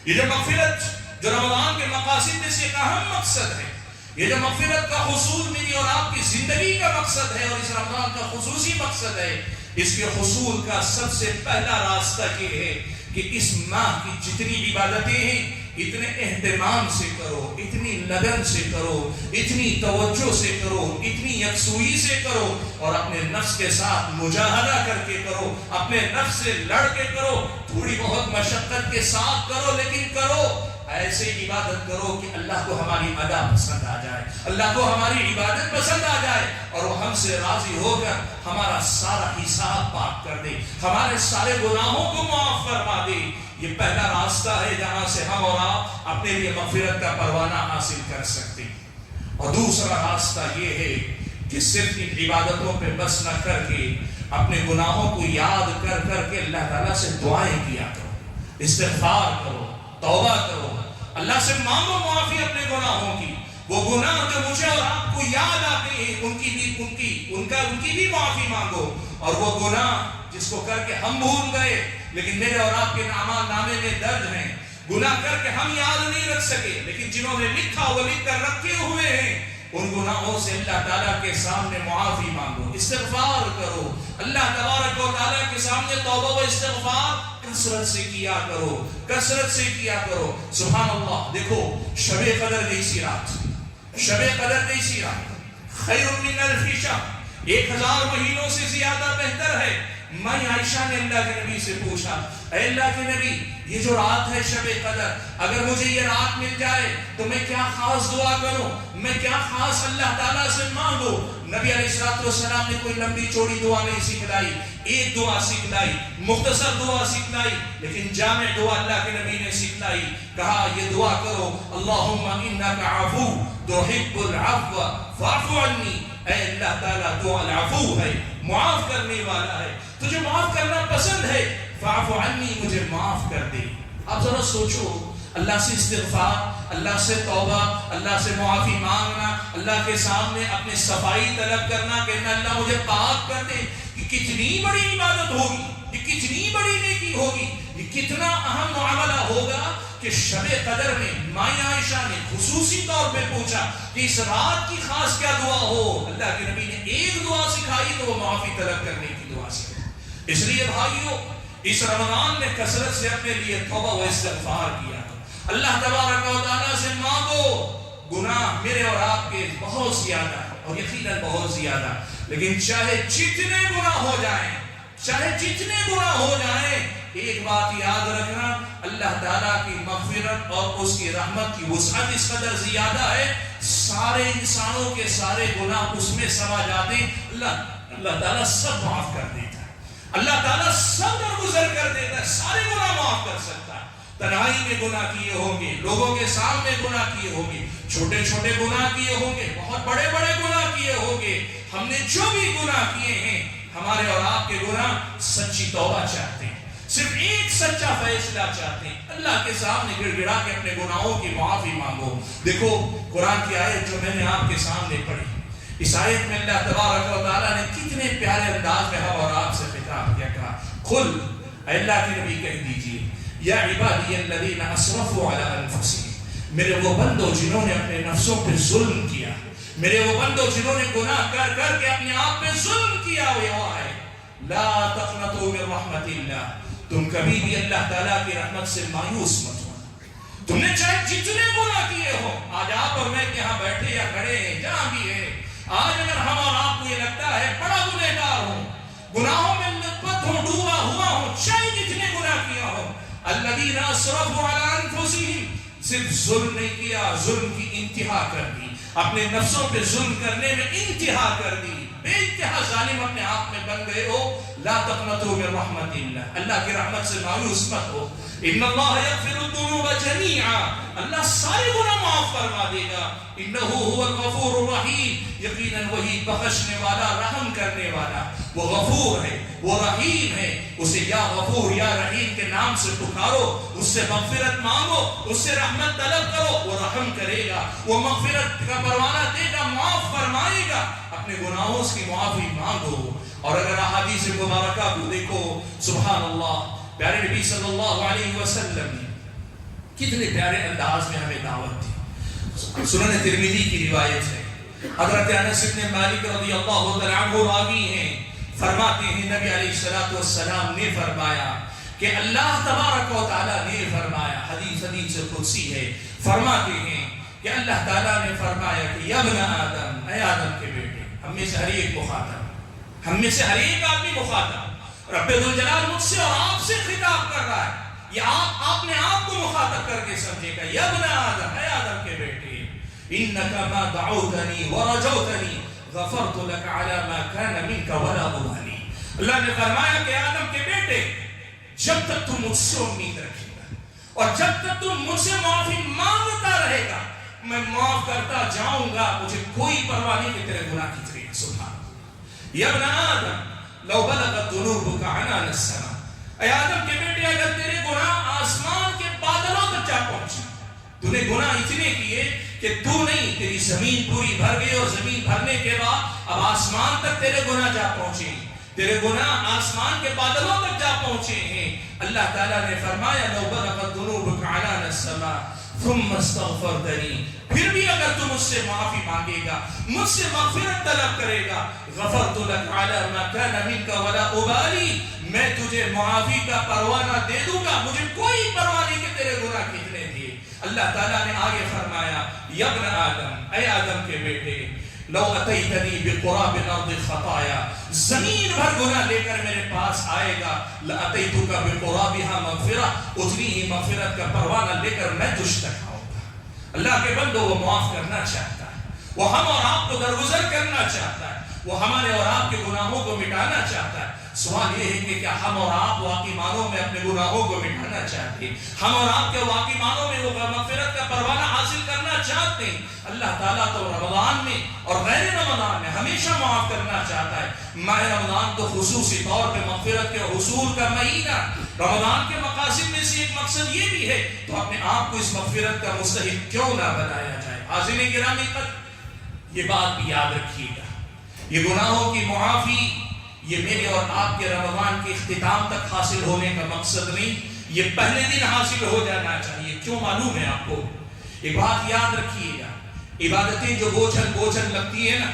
یہ جو مغفرت، جو رمضان کے مقاصد میں سے ایک اہم مقصد ہے، یہ جو مغفرت کا حصول میری اور آپ کی زندگی کا مقصد ہے اور اس رمضان کا خصوصی مقصد ہے، اس کے حصول کا سب سے پہلا راستہ یہ ہے کہ اس ماہ کی جتنی عبادتیں ہیں اتنے اہتمام سے کرو، اتنی لگن سے کرو، اتنی توجہ سے کرو، اتنی یکسوئی سے کرو، اور اپنے نفس کے ساتھ مجاہدہ کر کے کرو، اپنے نفس سے لڑ کے کرو، تھوڑی بہت مشقت کے ساتھ کرو، لیکن کرو، ایسے عبادت کرو کہ اللہ کو ہماری ادا پسند آ جائے، اللہ کو ہماری عبادت پسند آ جائے، اور وہ ہم سے راضی ہو کر ہمارا سارا حساب پاک کر دے، ہمارے سارے گناہوں کو معاف فرما دے۔ یہ پہلا راستہ ہے جہاں سے ہم اور آپ اپنے لیے مغفرت کا پروانہ حاصل کر سکتے ہیں۔ اور دوسرا راستہ یہ ہے کہ صرف ان عبادتوں پہ بس نہ کر کے اپنے گناہوں کو یاد کر کر کے اللہ تعالیٰ سے دعائیں کیا کرو، استغفار کرو، توبہ کرو، اللہ سے مانگو معافی اپنے گناہوں کی۔ وہ گناہ جو مجھے اور آپ کو یاد آتے ہیں ان کی بھی معافی مانگو، اور وہ گناہ جس کو کر کے ہم بھول گئے لیکن میرے اور آپ کے اعمال نامے میں درج ہیں، گناہ کر کے ہم یاد نہیں رکھ سکے لیکن جنہوں نے لکھا وہ لکھ کر رکھے ہوئے ہیں، ان گناہوں سے اللہ تعالیٰ کے سامنے معافی مانگو، استغفار کرو، اللہ تبارک و تعالیٰ کے سامنے توبہ و استغفار کثرت سے کیا کرو۔ سبحان اللہ، دیکھو شب قدر جیسی رات خیر من الف شہر، 1000 مہینوں سے زیادہ بہتر ہے۔ میں عائشہ نے اللہ کے نبی سے پوچھا، اے اللہ کے نبی، یہ جو رات ہے شب قدر، اگر مجھے یہ رات مل جائے تو میں کیا خاص دعا کروں، میں کیا خاص اللہ تعالیٰ سے مانگوں؟ نبی علیہ السلام نے کوئی لمبی چوڑی دعا نہیں سکھلائی، ایک دعا سکھلائی، مختصر دعا سکھلائی، لیکن جامع دعا اللہ کے نبی نے سکھلائی. کہا یہ دعا کرو، اللہم انک عفو تحب العفو فاعف عنی. اے اللہ تعالیٰ تو العفو ہے، معاف کرنے والا ہے، تجھے معاف کرنا پسند ہے، فاعف عنی مجھے معاف کر دے. آپ ذرا سوچو، اللہ سے استغفار، اللہ سے توبہ، اللہ سے معافی مانگنا، اللہ کے سامنے اپنے صفائی طلب کرنا، کہنا اللہ مجھے پاک کر دے، یہ کتنی بڑی عبادت ہوگی، یہ کتنی بڑی نیکی ہوگی، یہ کتنا اہم معاملہ ہوگا کہ شب قدر میں مائی عائشہ نے خصوصی طور پہ پوچھا کہ اس رات کی خاص کیا دعا ہو. اللہ کے نبی نے ایک دعا سکھائی تو وہ معافی طلب کرنے کی دعا سکھائی. اس لیے بھائیو، اس رمضان میں کثرت سے اپنے لیے توبہ و استغفار کیا. اللہ تبارک و تعالیٰ سے مانگو. گناہ میرے اور آپ کے بہت زیادہ ہے، اور یقیناً بہت زیادہ، لیکن چاہے جتنے گناہ ہو جائیں، چاہے جتنے گناہ ہو جائیں، ایک بات یاد رکھنا، اللہ تعالیٰ کی مغفرت اور اس کی رحمت کی وسعت اس قدر زیادہ ہے، سارے انسانوں کے سارے گناہ اس میں سما جاتے ہیں. اللہ تعالیٰ سب معاف کر دیتا ہے، اللہ تعالیٰ سب درگزر کر دیتا ہے، سارے گناہ معاف کر سکتا ہے. تنہائی میں گناہ کیے ہوں گے، لوگوں کے سامنے گناہ کیے ہوں گے، چھوٹے چھوٹے گناہ کیے ہوں گے، بہت بڑے بڑے گناہ کیے ہوں گے. ہم نے جو بھی گناہ کیے ہیں، ہمارے اور آپ کے گناہ سچی توبہ چاہتے ہیں، صرف ایک سچا فیصلہ چاہتے ہیں. اللہ کے سامنے گڑ گڑا کے اپنے گناہوں کی معافی مانگو. دیکھو قرآن کی آیت جو میں نے آپ کے سامنے پڑھی، اس آیت میں اللہ تبارک و تعالیٰ نے کتنے پیارے انداز میں ہم اور آپ سے خطاب کیا. کہا قل، اے اللہ کے نبی کہہ دیجئے، یا عبادی الذین اسرفوا علی انفسہم، میرے وہ بندو جنہوں نے اپنے نفسوں پہ ظلم کیا، میرے وہ بندو جنہوں نے گناہ کر کر کے اپنے آپ پہ ظلم کیا ہوا ہے، لا تقنطوا من رحمت اللہ، تم کبھی بھی اللہ تعالیٰ کی رحمت سے مایوس مت ہو. تم نے چاہے جتنے گناہ کیے ہو، آج آپ اور میں یہاں بیٹھے یا کھڑے ہیں جہاں بھی ہیں، آج اگر ہم اور آپ کو یہ لگتا ہے بڑا گنہگار ہوں، گناہوں میں لطفت ہوں، ڈوبا ہوا ہوں، چاہے جتنے گناہ کیا ہو، الذین اسرفوا علی انفسہم، صرف ظلم نہیں کیا، ظلم کی انتہا کر دی، اپنے نفسوں پہ ظلم کرنے میں انتہا کر دی، بے انتہا ظالم اپنے آپ میں بن گئے ہو. لا تقنطوا من رحمت اللہ، اللہ کی رحمت سے مایوس مت ہو. ان اللہ یغفر الذنوب جميعا، اللہ سارے گناہ معاف فرما دے گا. انہ هو الغفور الرحیم، یقیناً وہی بخشنے والا، رحم کرنے والا، وہ غفور ہے، وہ رحیم ہے. اسے یا غفور یا رحیم کے نام سے پکارو، اس سے مغفرت مانگو، اس سے رحمت طلب کرو، وہ رحم کرے گا، وہ مغفرت کا پروانہ دے گا، معاف فرمائے گا. اپنے گناہوں کی معافی مانگو. اور اگر احادیث مبارکہ کو دیکھو، سبحان اللہ، پیارے نبی صلی اللہ علیہ وسلم نے کتنے پیارے انداز میں ہمیں دعوت دی. سنن ترمذی کی روایت ہے، حضرت انس بن مالک رضی اللہ تعالیٰ عنہ راوی ہیں، فرماتے ہیں نبی علیہ الصلوۃ والسلام نے فرمایا کہ اللہ تبارک و تعالیٰ نے فرمایا، حدیث قدسی ہے، فرماتے ہیں کہ اللہ تعالیٰ نے فرمایا کہ یا ابن آدم، اے آدم کے بیٹے، ہم میں سے ہر ایک مخاطب، ہم میں سے ہر ایک آدمی مخاطب، رب ذوالجلال مجھ سے اور آپ سے خطاب کر رہا ہے. یہ آپ نے آپ کو مخاطب کر کے سمجھے گا. یا ابن آدم، اے آدم کے بیٹے، انک ما دعوتنی ورجوتنی غفرت لك على ما كان منك ولا ابالي. اللہ نے فرمایا کہ آدم کے بیٹے، جب تک تم مجھ سے امید رکھے گا اور جب تک تم مجھ سے معافی مانگتا رہے گا، میں معاف کرتا جاؤں گا، مجھے کوئی پرواہ نہیں کہ تیرے گناہ کتنے ہیں. سبحان اللہ. یا ابن آدم لو بلغت ذنوبك عنان السماء، اے آدم کے بیٹے، اگر تیرے گناہ آسمان کے بادلوں تک جا پہنچے، تو نے گناہ اتنے کیے کہ تو نہیں، تیری زمین پوری بھر گئی، اور زمین بھرنے کے بعد اب آسمان تک تیرے گناہ جا پہنچے، تیرے گناہ آسمان کے بادلوں تک جا پہنچے ہیں. اللہ تعالیٰ نے فرمایا لو بلغت ذنوبك عنان السماء ثم استغفرتنی، پھر بھی اگر تم مجھ سے معافی مانگے گا، مجھ سے مغفرت طلب کرے گا، غفرت لك على ما كان منك ولا ابالي، میں تجھے معافی کا پروانہ دے دوں گا، مجھے کوئی پرواہ نہیں کہ تیرے گناہ کتنے تھے. اللہ تعالیٰ نے آگے فرمایا یا ابن آدم، اے آدم کے بیٹے، لو اتیتنی بقراب الارض خطایا، زمین بھر گناہ لے کر میرے پاس آئے گا، لاتیتک بقرابها مغفرہ، اتنی ہی مغفرت کا پروانہ لے کر میں تجھ تک آؤں گا. اللہ کے بندو، وہ معاف کرنا چاہتا ہے، وہ ہم اور آپ کو درگزر کرنا چاہتا ہے، وہ ہمارے اور آپ کے گناہوں کو مٹانا چاہتا ہے۔ سوال یہ ہے کہ کیا ہم اور آپ واقعی معنوں میں اپنے گناہوں کو مٹانا چاہتے ہیں؟ ہم اور آپ کے واقعی معنوں میں وہ مغفرت کا پروانہ حاصل کرنا چاہتے ہیں؟ اللہ تعالیٰ تو رمضان میں اور غیر رمضان میں ہمیشہ معاف کرنا چاہتا ہے۔ ماہ رمضان تو خصوصی طور پہ مغفرت کے حصول کا مہینہ، رمضان کے مقاصد میں سے ایک مقصد یہ بھی ہے، تو اپنے آپ کو اس مغفرت کا مستحق کیوں نہ بنایا جائے۔ حاضرین گرامی قدر، یہ بات بھی یاد رکھیے گا، یہ گناہوں کی معافی یہ میرے اور آپ کے رمضان کے اختتام تک حاصل ہونے کا مقصد نہیں، یہ پہلے دن حاصل ہو جانا چاہیے۔ کیوں معلوم ہے آپ کو؟ ایک بات یاد رکھیے گا، عبادتیں جو بوجھل لگتی ہے نا،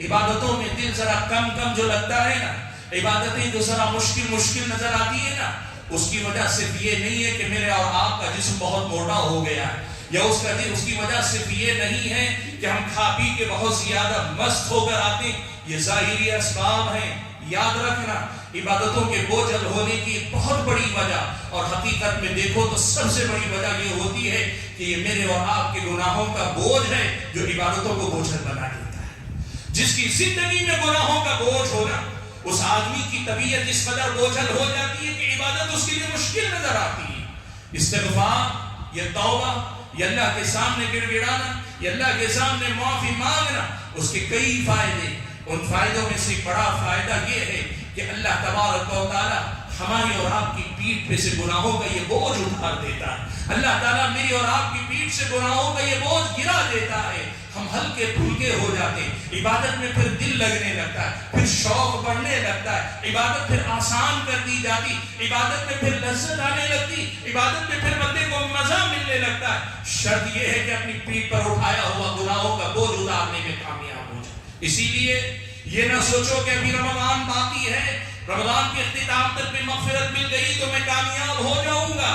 عبادتوں میں دل ذرا کم جو لگتا ہے نا، عبادتیں جو ذرا مشکل نظر آتی ہے نا، اس کی وجہ صرف یہ نہیں ہے کہ میرے اور آپ کا جسم بہت موٹا ہو گیا ہے، یا اس کی وجہ صرف یہ نہیں ہے کہ ہم کھا پی کے بہت زیادہ مست ہو کر آتے ہیں۔ یہ ظاہری اسباب ہیں۔ یاد رکھنا، عبادتوں کے بوجھل ہونے کی ایک بہت بڑی وجہ، اور حقیقت میں دیکھو تو سب سے بڑی وجہ یہ ہوتی ہے کہ یہ میرے اور آپ کے گناہوں کا بوجھ ہے جو عبادتوں کو بوجھل بنا دیتا ہے۔ جس کی زندگی میں گناہوں کا بوجھ ہونا، اس آدمی کی طبیعت اس قدر بوجھل ہو جاتی ہے کہ عبادت اس کے لیے مشکل نظر آتی ہے۔ استغفار، یہ توبہ، یہ اللہ کے سامنے گڑ گڑانا، یہ اللہ کے سامنے معافی مانگنا، اس کے کئی فائدے، ان فائدوں میں سے بڑا فائدہ یہ ہے کہ اللہ تبارک و تعالی ہماری اور آپ کی پیٹھ پہ سے گناہوں کا یہ بوجھ اتار دیتا ہے۔ اللہ تعالیٰ میری اور آپ کی پیٹھ سے گناہوں کا یہ بوجھ گرا دیتا ہے۔ ہم ہلکے پھلکے ہو جاتے ہیں، عبادت میں پھر دل لگنے لگتا ہے، پھر شوق بڑھنے لگتا ہے، عبادت پھر آسان کر دی جاتی، عبادت میں پھر لذت آنے لگتی، عبادت میں پھر بندے کو مزہ ملنے لگتا ہے۔ شرط یہ ہے کہ اپنی پیٹھ پر اٹھایا ہوا گناہوں کا بوجھ اتارنے میں کامیاب ہو جائے۔ اسی لیے یہ نہ سوچو کہ ابھی رمضان باقی ہے، رمضان کے اختتام تک میں مغفرت مل گئی تو میں کامیاب ہو جاؤں گا۔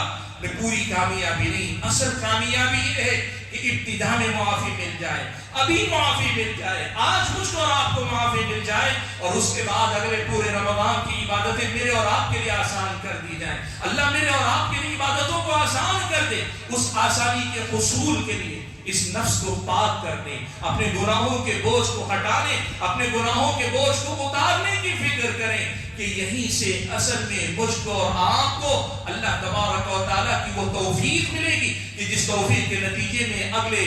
پوری کامیابی نہیں، اصل کامیابی یہ ہے کہ ابتدا میں معافی مل جائے، ابھی معافی مل جائے، آج مجھ کو اور آپ کو معافی مل جائے، اور اس کے بعد اگلے پورے رمضان کی عبادتیں میرے اور آپ کے لیے آسان کر دی جائیں۔ اللہ میرے اور آپ کے لیے عبادتوں کو آسان کر دے۔ اس آسانی کے حصول کے لیے اس نفس کو پاک کرنے، اپنے گناہوں کے بوجھ کو ہٹانے، اپنے گناہوں کے بوجھ کو اتارنے کی فکر کریں کہ یہیں سے اصل میں مجھ کو اور آپ کو اللہ تبارک و تعالیٰ کی وہ توفیق ملے گی کہ جس توفیق کے نتیجے میں اگلے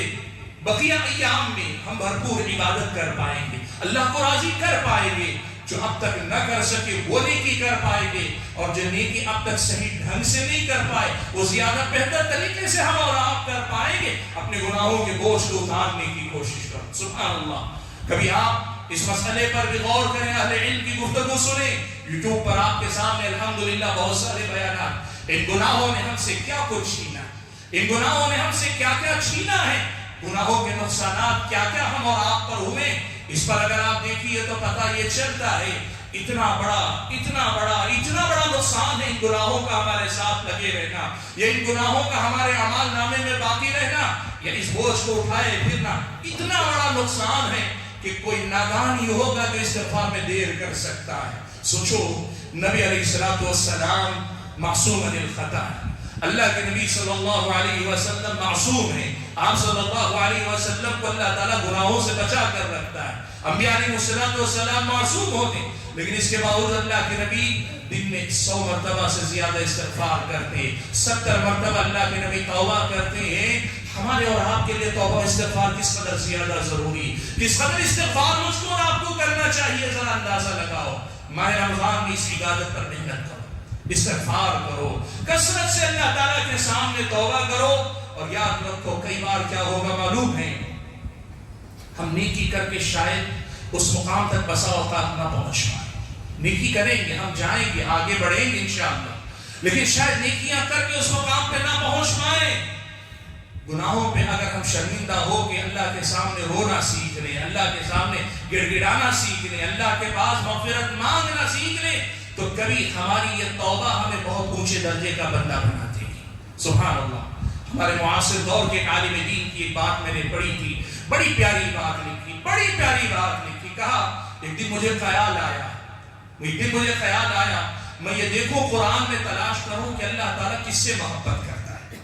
بقیہ ایام میں ہم بھرپور عبادت کر پائیں گے، اللہ کو راضی کر پائیں گے۔ جو اب تک نہ کر سکے وہ نیکی کر پائیں گے، اور جو نیکی اب تک صحیح ڈھنگ سے نہیں کر پائے وہ زیادہ بہتر طریقے سے ہم اور آپ کر پائیں گے۔ اپنے گناہوں کے بوجھ کو اتارنے کی کوشش کریں۔ سبحان اللہ۔ کبھی آپ اس مسئلے پر بھی غور کریں، اہل علم کی گفتگو سنیں۔ یوٹیوب پر آپ کے سامنے الحمدللہ بہت سارے بیانات، ان گناہوں نے ہم سے کیا کچھ چھینا، ان گناہوں نے ہم سے کیا کیا چھینا ہے، گناہوں کے نقصانات کیا کیا ہم اور آپ پر ہوئے، اس پر اگر آپ دیکھیے تو پتہ یہ چلتا ہے اتنا بڑا نقصان ہے ان گناہوں کا ہمارے ساتھ لگے رہنا، یا ان گناہوں کا ہمارے اعمال نامے میں باقی رہنا، یا اس بوجھ کو اٹھائے پھرنا اتنا بڑا نقصان ہے کہ کوئی نادان ہی ہوگا جو استغفار میں دیر کر سکتا ہے۔ سوچو، نبی علیہ السلام معصوم عن الخطا، اللہ کے نبی صلی اللہ علیہ وسلم معصوم ہیں، آپ صلی اللہ علیہ وسلم کو اللہ تعالیٰ گناہوں سے بچا کر رکھتا ہے۔ انبیاء علیہ السلام معصوم ہوتے ہیں، لیکن اس کے باوجود اللہ کے نبی دن میں 100 مرتبہ سے زیادہ استغفار کرتے ہیں، 70 مرتبہ اللہ کے نبی توبہ کرتے ہیں۔ ہمارے اور آپ کے لیے توبہ استغفار کس قدر زیادہ ضروری، کس قدر استغفار مجھ کو اور آپ کو کرنا چاہیے، ذرا اندازہ لگاؤ۔ ماہ رمضان میں اس عبادت پر محنت کرو، استغفار کرو، کثرت سے اللہ تعالیٰ کے سامنے توبہ کرو، اور یاد رکھو کئی بار کیا ہوگا معلوم ہے، ہم نیکی کر کے شاید اس مقام تک بسا اوقات نہ پہنچ پائیں۔ نیکی کریں گے، ہم جائیں گے، آگے بڑھیں گے انشاءاللہ، لیکن شاید نیکیاں کر کے اس مقام پہ نہ پہنچ پائیں۔ گناہوں پہ اگر ہم شرمندہ ہو کے اللہ کے سامنے رونا سیکھ لیں، اللہ کے سامنے گڑ گڑانا سیکھ لیں، اللہ کے پاس مغفرت مانگنا سیکھ لیں، تو کبھی ہماری یہ توبہ ہمیں بہت اونچے درجے کا بندہ بنا دے گی۔ سبحان اللہ۔ ہمارے معاصر دور کے عالم دین کی ایک بات میں نے پڑھی تھی، بڑی پیاری بات لکھی، کہا ایک دن مجھے خیال آیا، میں یہ دیکھوں قرآن میں تلاش کروں کہ اللہ تعالیٰ کس سے محبت کرتا ہے۔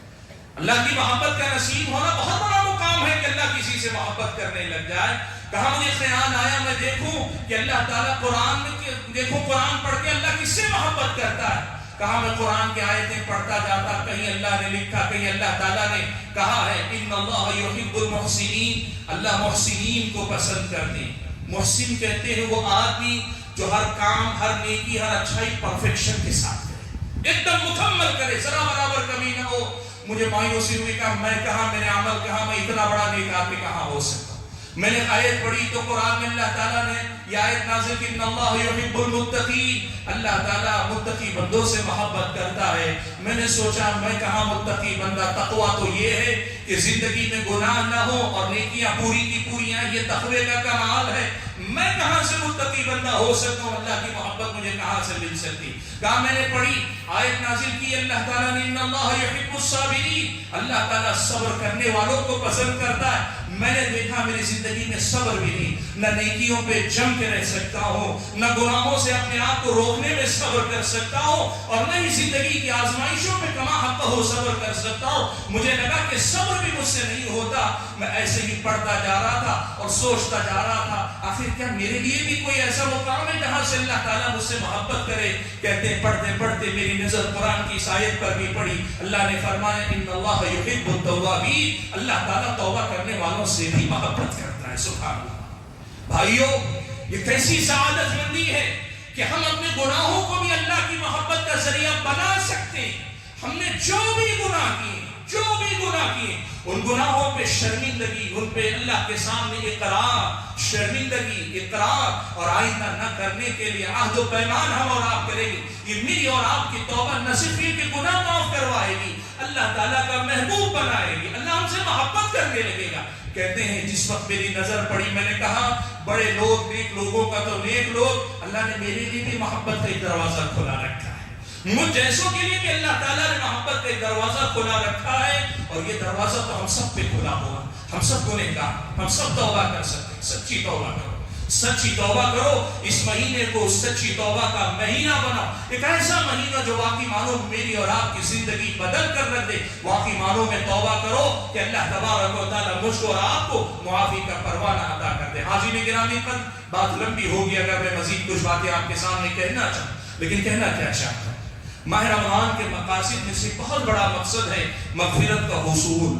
اللہ کی محبت کا نصیب ہونا بہت بڑا مقام ہے کہ اللہ کسی سے محبت کرنے لگ جائے، کہا مجھے خیال آیا میں دیکھوں کہ اللہ تعالیٰ قرآن میں دیکھوں قرآن پڑھ کے اللہ کس سے محبت کرتا ہے. کہا میں قرآن کی آیتیں پڑھتا جاتا, کہیں اللہ نے لکھا کہیں اللہ تعالیٰ نے کہا ہے ان اللہ یحب المحسنین, اللہ محسنین کو پسند کرتے ہیں. محسن کہتے ہیں وہ آدمی جو ہر کام ہر نیکی ہر اچھائی پرفیکشن کے ساتھ کرے, ایک دم مکمل کرے, ذرا برابر کمی نہ ہو. مجھے مایوسی ہوئی, کہا میں کہاں, میرے عمل کہاں, میں اتنا بڑا نیک آدمی کہاں ہو سکتا. میں نے آیت پڑھی تو قرآن میں اللہ تعالیٰ نے یہ آیت نازل کی ان اللہ یحب المتقین, اللہ تعالیٰ متقی بندوں سے محبت کرتا ہے. میں نے سوچا میں کہاں متقی بندہ, تقویٰ تو یہ ہے کہ زندگی میں گناہ نہ ہو اور نیکیاں پوری کی پوریاں, یہ تقوی کا کمال ہے. میں کہاں سے متقی بندہ ہو سکتا ہوں, اللہ کی محبت مجھے کہاں سے مل سکتی. کہا میں نے پڑھی آیت نازل کی اللہ تعالیٰ نے ان اللہ یحب الصابرین, اللہ تعالیٰ صبر کرنے والوں کو پسند کرتا ہے. میں نے دیکھا میری زندگی میں صبر بھی نہیں, نہ نیکیوں پہ جم کے رہ سکتا ہوں, نہ گناہوں سے اپنے آپ کو روکنے میں صبر کر سکتا ہوں, اور نہ ہی زندگی کی آزمائشوں پہ کما حق ہو صبر کر سکتا ہوں. مجھے لگا کہ صبر بھی مجھ سے نہیں ہوتا. میں ایسے ہی پڑھتا جا رہا تھا اور سوچتا جا رہا تھا آخر کیا میرے لیے بھی کوئی ایسا مقام ہے جہاں سے اللہ تعالیٰ مجھ سے محبت کرے. کہتے پڑھتے پڑھتے میری نظر قرآن کی اس آیت پر بھی پڑی. اللہ نے فرمایا ان اللہ یحب التوابین, اللہ تعالیٰ توبہ کرنے والوں سے بھی محبت کرتا ہے. سبحان اللہ. بھائیو یہ کیسی سعادت مندی ہے کہ ہم اپنے گناہوں کو بھی اللہ کی محبت کا ذریعہ بنا سکتے ہیں. ہم نے جو بھی گناہ کیے ان گناہوں پہ شرمندگی, ان پہ اللہ کے سامنے اقرار, شرمندگی, اقرار اور آئندہ نہ کرنے کے لیے عہد و پیمان ہم اور آپ کریں گے. یہ میری اور آپ کی توبہ نہ صرف یہ کہ گناہ معاف کروائے گی, اللہ تعالیٰ کا محبوب بنائے گی, اللہ ہم سے محبت کرنے لگے گا. کہتے ہیں جس وقت میری نظر پڑی میں نے کہا بڑے لوگ, نیک لوگوں کا تو نیک لوگ, اللہ نے میرے لیے بھی محبت کا ایک دروازہ کھلا رکھا ہے. مجھ جیسوں کے لیے بھی اللہ تعالیٰ نے محبت کا ایک دروازہ کھلا رکھا ہے, اور یہ دروازہ تو ہم سب پہ کھلا ہوا. ہم سب گنہگار, ہم سب توبہ کر سکتے ہیں. سچی توبہ کرو, سچی توبہ کرو. اس مہینے کو سچی توبہ کا مہینہ بناؤ, ایک ایسا مہینہ جو واقعی معنوں میں میری اور آپ کی زندگی بدل کر رکھ دے. واقعی معنوں میں توبہ کرو کہ اللہ تبارک و تعالیٰ مجھ کو اور آپ کو معافی کا پروانہ عطا کر دے. حاضرین گرامی پر بات لمبی ہوگی اگر میں مزید کچھ باتیں آپ کے سامنے کہنا چاہوں, لیکن کہنا کیا چاہتا ہوں, ماہ رمضان کے مقاصد میں سے بہت بڑا مقصد ہے مغفرت کا حصول.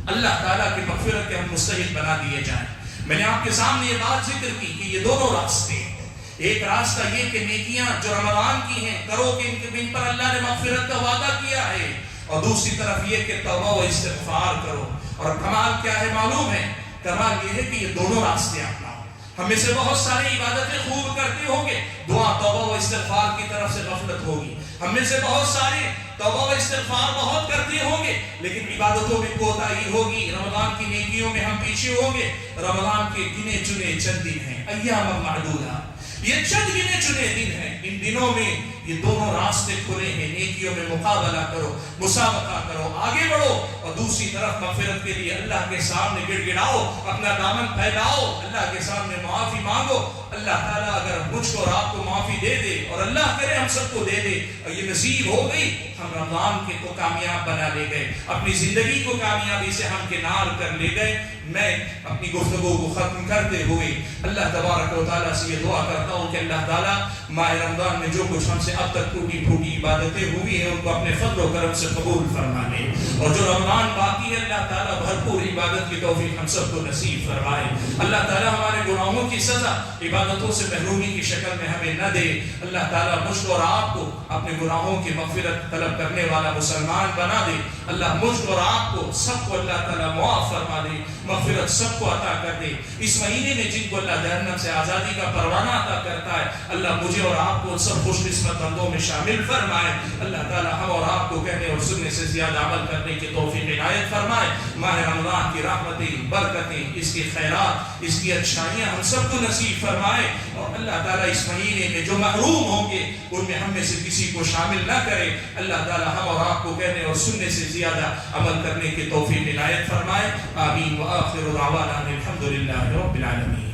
اللہ تعالیٰ کی مغفرت کے ہم مستحق بنا دیے جائیں. میں نے آپ کے سامنے یہ بات ذکر کی کہ یہ دونوں راستے ہیں. ایک راستہ یہ کہ نیکیاں جو رمضان کی ہیں کرو کہ ان پر اللہ نے مغفرت کا وعدہ کیا ہے, اور دوسری طرف یہ کہ توبہ و استغفار کرو. اور کمال کیا ہے معلوم ہے, کمال یہ ہے کہ یہ دونوں راستے اپناؤ. ہم میں سے بہت ساری عبادتیں خوب کرتے ہوں گے, دعا توبہ و استغفار کی طرف سے غفلت ہوگی. ہم میں سے بہت سارے توبہ و استغفار بہت کرتے ہوں گے, لیکن عبادتوں میں کوتاہی ہوگی. رمضان کی نیکیوں میں ہم پیچھے ہوں گے. رمضان کے گنے چنے چند دن ہیں, ایام معدودہ, یہ چند گنے چنے دن ہیں. ان دنوں میں یہ دونوں راستے کھلے ہیں. نیکیوں میں مقابلہ کرو, مسابقہ کرو, آگے بڑھو, اور دوسری طرف مغفرت کے لیے اللہ کے سامنے گڑ گڑاؤ, اپنا دامن پھیلاؤ, اللہ کے سامنے معافی مانگو. اللہ تعالیٰ اگر مجھ کو اور آپ کو معافی دے دے, اور اللہ کرے ہم سب کو دے دے, اور یہ نصیب ہو گئی, ہم رمضان کے کو کامیاب بنا لے گئے, اپنی زندگی کو کامیابی سے ہم کنار کر لے گئے. میں اپنی گفتگو کو ختم کرتے ہوئے اللہ تبارک و تعالیٰ سے یہ دعا کرتا ہوں کہ اللہ تعالیٰ ماہ رمضان میں جو کچھ ہم سے اب تک ٹوٹی پھوٹی عبادتیں ہوئی ہیں ان کو اپنے فضل و کرم سے قبول فرما لے, اور جو رمضان باقی ہے اللہ تعالیٰ بھرپور عبادت کی توفیق ہم سب کو نصیب فرمائے. اللہ تعالیٰ ہمارے گناہوں کی سزا عبادتوں سے محرومی کی شکل میں ہمیں نہ دے. اللہ تعالیٰ مجھ کو اور آپ کو اپنے گناہوں کی مغفرت طلب کرنے والا مسلمان بنا دے. اللہ مجھ کو اور آپ کو سب کو اللہ تعالیٰ معاف فرما دے, مغفرت سب کو عطا کر دے. اس مہینے میں جن کو اللہ جہنم سے آزادی کا پروانہ عطا کرتا ہے, اللہ مجھے اور آپ کو سب خوش قسمت بندوں میں شامل فرمائے. اللہ تعالیٰ ہم اور آپ کو کہنے اور سننے سے زیادہ عمل کرنے کی توفیق عنایت فرمائے. ماہ رمضان کی رحمتیں, برکتیں, اس کی خیرات, اس کی اچھائیاں ہم سب کو نصیب فرمائے. اور اللہ تعالیٰ اس مہینے میں جو محروم ہوں گے ان میں ہم میں سے کسی کو شامل نہ کرے. اللہ تعالیٰ ہم اور آپ کو کہنے اور سننے سے زیادہ عمل کرنے کی توفیق عنایت فرمائے. آمین. وآخر دعوانا الحمدللہ رب العالمین.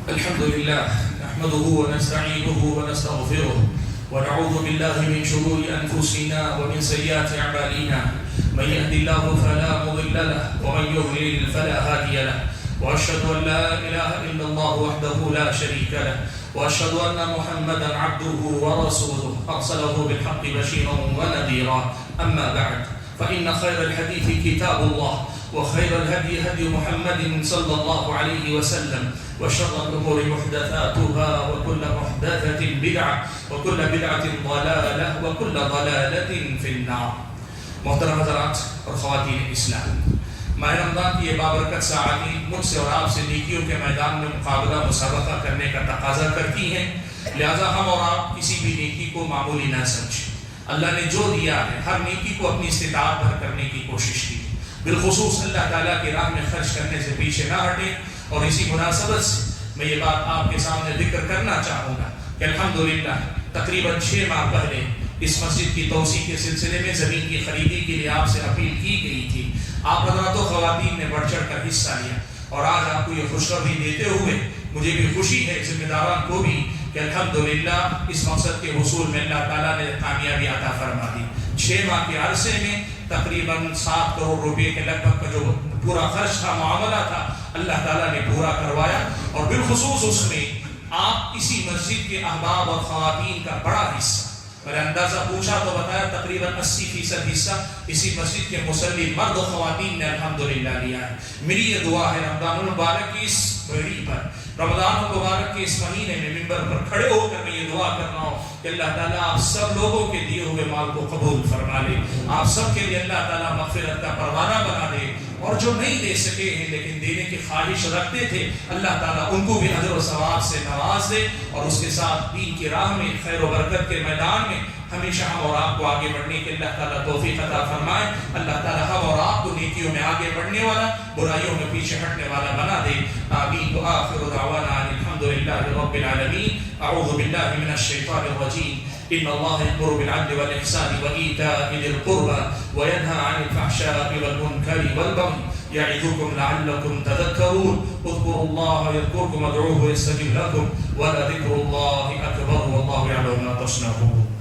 الحمد لله نحمده ونستعينه ونستغفره ونعوذ بالله من شرور أنفسنا ومن سيئات أعمالنا من يهد الله فلا مضل له ومن يضلل فلا هادي له وأشهد أن لا إله إلا الله وحده لا شريك له وأشهد أن محمدا عبده ورسوله أرسله بالحق بشيرا ونذيرا أما بعد فإن خير الحديث كتاب الله وخير الهدي هدي محمد صلى الله عليه وسلم وشر الأمور محدثاتها وكل محدثة بدعة وكل بدعة ضلالة وكل ضلالة في النار. محترم حضرات اور خواتین اسلام، ماہ رمضان کی یہ بابرکت ساعتیں مجھ سے اور آپ سے نیکیوں کے میدان میں مقابلہ مسابقہ کرنے کا تقاضا کرتی ہیں، لہذا ہم اور آپ کسی بھی نیکی کو معمولی نہ سمجھیں. اللہ نے جو دیا ہے ہر نیکی کو اپنی استطاعت بھر کرنے کی کوشش کی، بالخصوص اللہ تعالیٰ کی راہ میں خرچ کرنے سے پیچھے نہ ہٹیں. اور اسی مناسبت سے میں یہ بات آپ کے سامنے ذکر کرنا چاہوں گا کہ الحمدللہ تقریباً 6 ماہ پہلے اس مسجد کی توسیع کے سلسلے میں زمین کی خریدی کے لیے آپ سے اپیل کی گئی تھی. آپ حضرات و خواتین نے بڑھ چڑھ کر حصہ لیا اور آج آپ کو یہ خوشخبری دیتے ہوئے مجھے بھی خوشی ہے، ذمہ داران کو بھی، کہ الحمدللہ اس مقصد کے حصول میں اللہ تعالیٰ نے کامیابی عطا فرما دی. 6 ماہ کے عرصے میں تقریباً 7 کروڑ روپے کے لگ بھگ کا جو پورا خرچ کا معاملہ تھا اللہ تعالیٰ نے پورا کروایا. اور بالخصوص اس میں آپ اسی مسجد کے احباب اور خواتین کا بڑا حصہ، میں نے اندازہ پوچھا تو بتایا تقریباً 80% حصہ اسی مسجد کے مصلی مرد و خواتین نے الحمدللہ لیا ہے. میری یہ دعا ہے رمضان المبارک کی اس گھڑی پر، رمضان المبارک کے اس مہینے میں ممبر پر کھڑے ہو کر میں یہ دعا کر رہا ہوں کہ اللہ تعالیٰ آپ سب لوگوں کے دیے ہوئے مال کو قبول فرما لے، آپ سب کے لیے اللہ تعالیٰ مغفرت کا پروانہ بنا دے، اور جو نہیں دے سکے ہیں لیکن دینے کی خواہش رکھتے تھے اللہ تعالیٰ ان کو بھی اجر و ثواب سے نواز دے، اور اس کے ساتھ دین کی راہ میں خیر و برکت کے میدان میں ہمیشہ ہم اور آپ کو آگے بڑھنے کے اللہ تعالیٰ توفیق عطا فرمائے. اللہ تعالیٰ ہم اور آپ کو نیکیوں میں آگے بڑھنے والا، برائیوں میں پیچھے ہٹنے والا بنا دے. آمین. وآخر دعوانا الحمدللہ رب العالمین. اعوذ باللہ من الشیطان الرجیم. ان اللہ یأمر بالعدل والإحسان وإیتاء ذی القربى وینہی عن الفحشاء والمنکر والبغی یعظکم لعلکم تذکرون. اذکروا اللہ یذکرکم وادعوہ یستجب لکم ولذکر اللہ اکبر واللہ یعلم ما تصنعون.